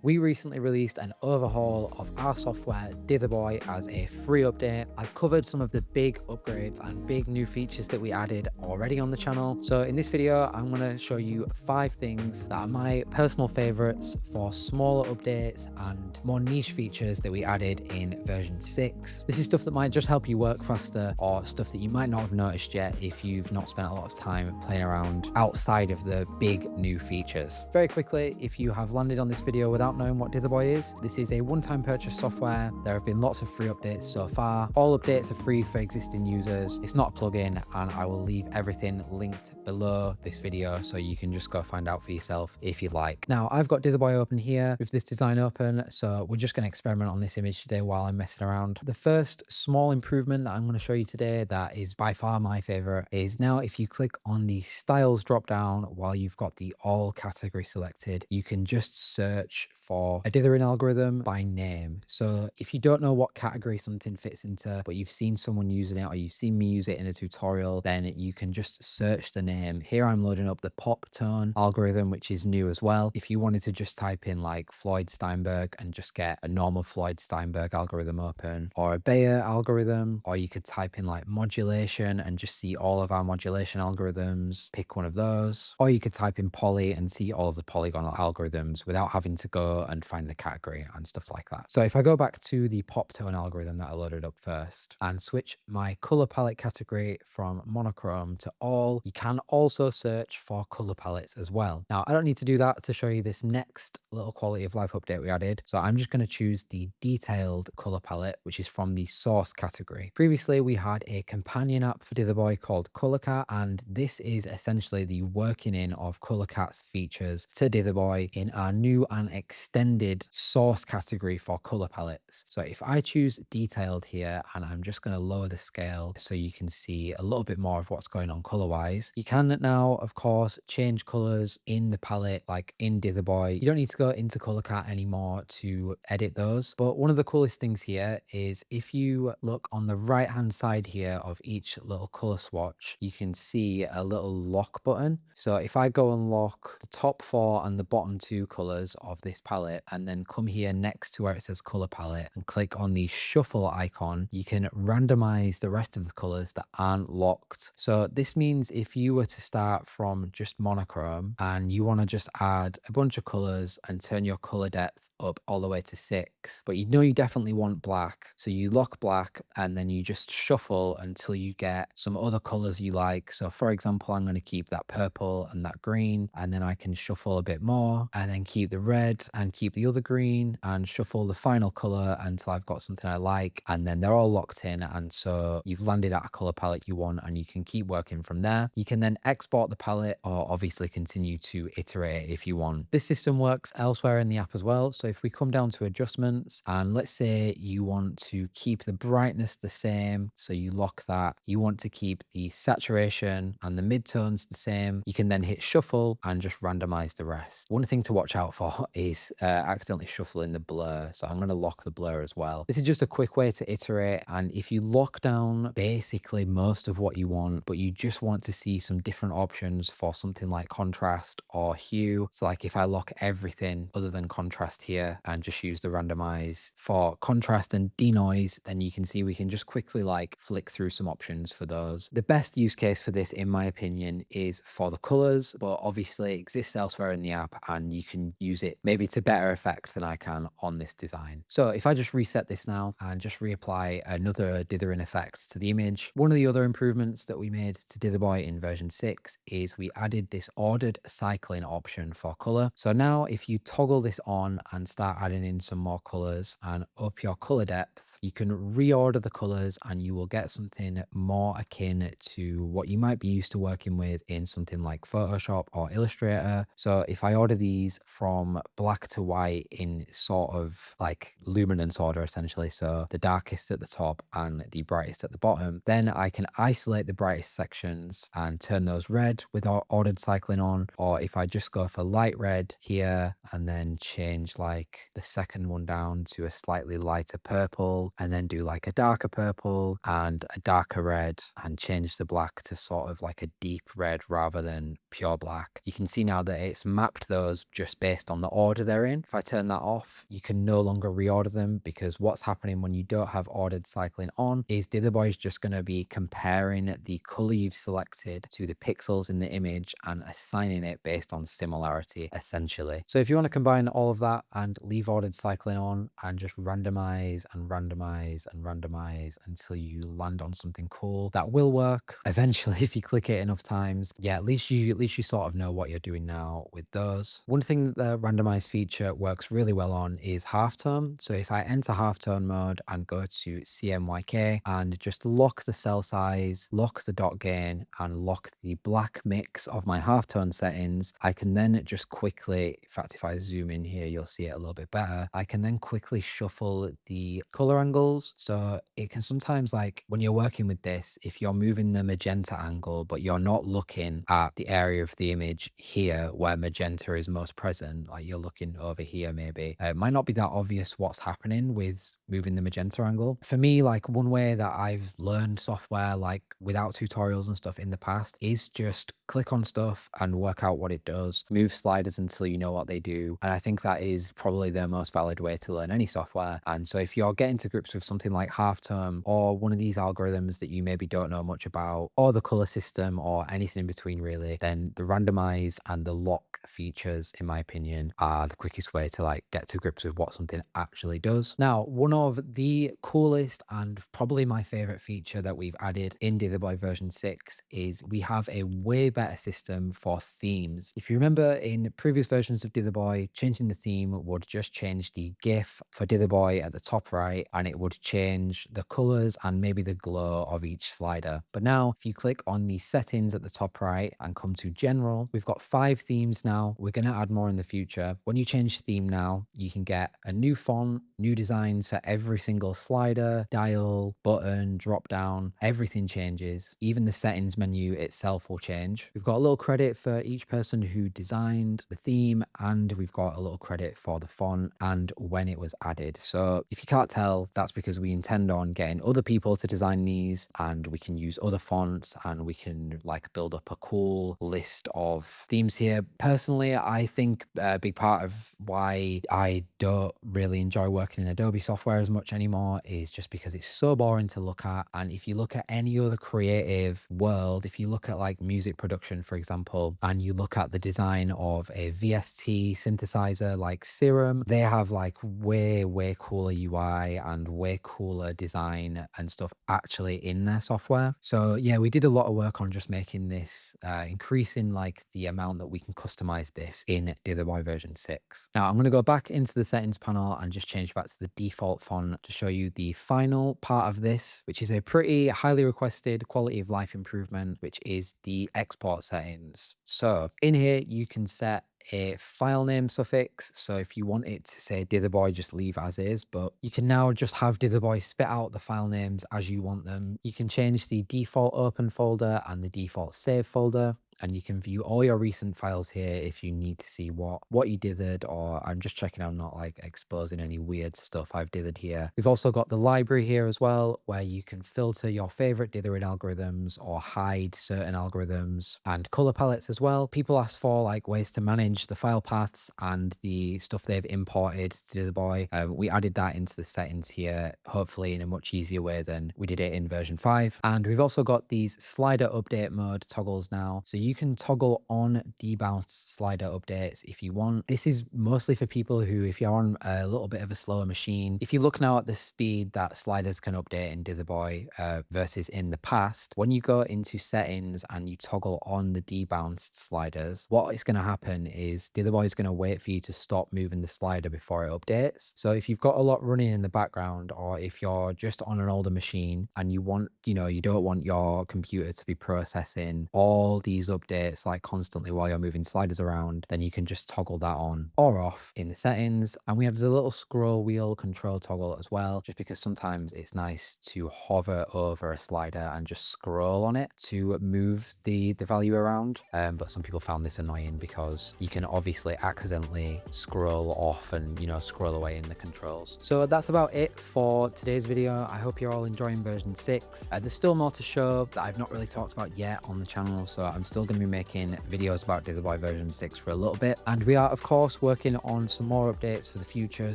We recently released an overhaul of our software, Dither Boy, as a free update. I've covered some of the big upgrades and big new features that we added already on the channel. So in this video, I'm going to show you 5 things that are my personal favorites for smaller updates and more niche features that we added in version 6. This is stuff that might just help you work faster, or stuff that you might not have noticed yet if you've not spent a lot of time playing around outside of the big new features. Very quickly, if you have landed on this video without knowing what Dither Boy is, this is a one-time purchase software. There have been lots of free updates so far. All updates are free for existing users. It's not a plugin, and I will leave everything linked below this video so you can just go find out for yourself if you'd like. Now, I've got Dither Boy open here with this design open, so we're just going to experiment on this image today while I'm messing around. The first small improvement that I'm going to show you today that is by far my favorite is now if you click on the styles drop down while you've got the all category selected, you can just search for a dithering algorithm by name. So if you don't know what category something fits into, but you've seen someone using it or you've seen me use it in a tutorial, then you can just search the name. Here I'm loading up the pop tone algorithm, which is new as well. If you wanted to just type in like Floyd Steinberg and just get a normal Floyd Steinberg algorithm open, or a Bayer algorithm, or you could type in like modulation and just see all of our modulation algorithms, pick one of those, or you could type in poly and see all of the polygonal algorithms without having to go and find the category and stuff like that. So if I go back to the pop tone algorithm that I loaded up first and switch my color palette category from monochrome to all, you can also search for color palettes as well. Now, I don't need to do that to show you this next little quality of life update we added. So I'm just going to choose the detailed color palette, which is from the source category. Previously, we had a companion app for Dither Boy called ColorCat, and this is essentially the working in of ColorCat's features to Dither Boy in our new and extended source category for color palettes. So if I choose detailed here, and I'm just going to lower the scale so you can see a little bit more of what's going on color wise, you can now, of course, change colors in the palette, like in Dither Boy. You don't need to go into ColorCat anymore to edit those. But one of the coolest things here is if you look on the right hand side here of each little color swatch, you can see a little lock button. So if I go and lock the top 4 and the bottom 2 colors of this palette, and then come here next to where it says color palette and click on the shuffle icon, you can randomize the rest of the colors that aren't locked. So this means if you were to start from just monochrome and you want to just add a bunch of colors and turn your color depth up all the way to 6, but you know you definitely want black, so you lock black and then you just shuffle until you get some other colors you like. So for example, I'm going to keep that purple and that green, and then I can shuffle a bit more and then keep the red and keep the other green and shuffle the final color until I've got something I like, and then they're all locked in, and so you've landed at a color palette you want and you can keep working from there. You can then export the palette or obviously continue to iterate if you want. This system works elsewhere in the app as well. So if we come down to adjustments and let's say you want to keep the brightness the same, so you lock that, you want to keep the saturation and the midtones the same, you can then hit shuffle and just randomize the rest. One thing to watch out for is accidentally shuffling the blur, so I'm going to lock the blur as well. This is just a quick way to iterate, and if you lock down basically most of what you want, but you just want to see some different options for something like contrast or hue, so like if I lock everything other than contrast here and just use the randomize for contrast and denoise, then you can see we can just quickly like flick through some options for those. The best use case for this, in my opinion, is for the colors, but obviously it exists elsewhere in the app and you can use it maybe to better effect than I can on this design. So if I just reset this now and just reapply another dithering effect to the image, one of the other improvements that we made to Dither Boy in version 6 is we added this ordered cycling option for color. So now if you toggle this on and start adding in some more colors and up your color depth, you can reorder the colors and you will get something more akin to what you might be used to working with in something like Photoshop or Illustrator. So if I order these from black to white in sort of like luminance order essentially, so the darkest at the top and the brightest at the bottom, then I can isolate the brightest sections and turn those red with our ordered cycling on. Or if I just go for light red here and then change like the second one down to a slightly lighter purple, and then do like a darker purple and a darker red and change the black to sort of like a deep red rather than pure black, you can see now that it's mapped those just based on the order they're they're in. If I turn that off, you can no longer reorder them, because what's happening when you don't have ordered cycling on is Dither Boy is just going to be comparing the color you've selected to the pixels in the image and assigning it based on similarity, essentially. So if you want to combine all of that and leave ordered cycling on and just randomize and randomize and randomize until you land on something cool that will work eventually if you click it enough times, yeah, at least you sort of know what you're doing now with those. One thing that the randomize feature works really well on is halftone. So if I enter halftone mode and go to CMYK and just lock the cell size, lock the dot gain, and lock the black mix of my halftone settings, I can then just quickly, in fact, if I zoom in here, you'll see it a little bit better. I can then quickly shuffle the color angles. So it can sometimes, like when you're working with this, if you're moving the magenta angle, but you're not looking at the area of the image here where magenta is most present, like you're looking over here, maybe it might not be that obvious what's happening with moving the magenta angle. For me, like one way that I've learned software, like without tutorials and stuff in the past, is just click on stuff and work out what it does, move sliders until you know what they do. And I think that is probably the most valid way to learn any software. And so if you're getting to grips with something like halftone or one of these algorithms that you maybe don't know much about, or the color system or anything in between really, then the randomize and the lock features, in my opinion, are the quickest way to like get to grips with what something actually does. Now, one of the coolest and probably my favorite feature that we've added in Dither Boy version 6 is we have a way better system for themes. If you remember in previous versions of Dither Boy, changing the theme would just change the GIF for Dither Boy at the top right, and it would change the colors and maybe the glow of each slider. But now if you click on the settings at the top right and come to general, we've got 5 themes now. We're going to add more in the future. When you change theme now, you can get a new font, new designs for every single slider, dial, button, drop down, everything changes. Even the settings menu itself will change. We've got a little credit for each person who designed the theme, and we've got a little credit for the font and when it was added. So if you can't tell, that's because we intend on getting other people to design these, and we can use other fonts and we can like build up a cool list of themes here. Personally, I think a big part of why I don't really enjoy working in Adobe software as much anymore is just because it's so boring to look at. And if you look at any other creative world, if you look at like music production, for example, and you look at the design of a VST synthesizer like Serum, they have like way cooler UI and way cooler design and stuff actually in their software. So yeah, we did a lot of work on just making this, increasing like the amount that we can customize this in Dither Boy version 6. Now I'm going to go back into the settings panel and just change back to the default font to show you the final part of this, which is a pretty highly requested quality of life improvement, which is the export settings. So in here you can set a file name suffix. So if you want it to say Dither Boy, just leave as is, but you can now just have Dither Boy spit out the file names as you want them. You can change the default open folder and the default save folder, and you can view all your recent files here if you need to see what you dithered, or I'm just checking out not like exposing any weird stuff I've dithered here. We've also got the library here as well, where you can filter your favorite dithering algorithms or hide certain algorithms, and color palettes as well. People ask for like ways to manage the file paths and the stuff they've imported to Dither Boy. We added that into the settings here, hopefully in a much easier way than we did it in version 5. And we've also got these slider update mode toggles now. So you can toggle on debounce slider updates if you want. This is mostly for people who, if you're on a little bit of a slower machine, if you look now at the speed that sliders can update in Dither Boy versus in the past, when you go into settings and you toggle on the debounced sliders, what is going to happen is Dither Boy is going to wait for you to stop moving the slider before it updates. So if you've got a lot running in the background, or if you're just on an older machine and you want, you don't want your computer to be processing all these updates like constantly while you're moving sliders around, then you can just toggle that on or off in the settings. And we added a little scroll wheel control toggle as well, just because sometimes it's nice to hover over a slider and just scroll on it to move the value around. But some people found this annoying because you can obviously accidentally scroll off and scroll away in the controls. So that's about it for today's video. I hope you're all enjoying version 6. There's still more to show that I've not really talked about yet on the channel, so I'm still going to be making videos about Dither Boy version 6 for a little bit, and we are of course working on some more updates for the future.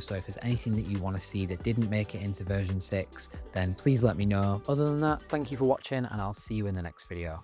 So if there's anything that you want to see that didn't make it into version 6, then please let me know. Other than that, thank you for watching, and I'll see you in the next video.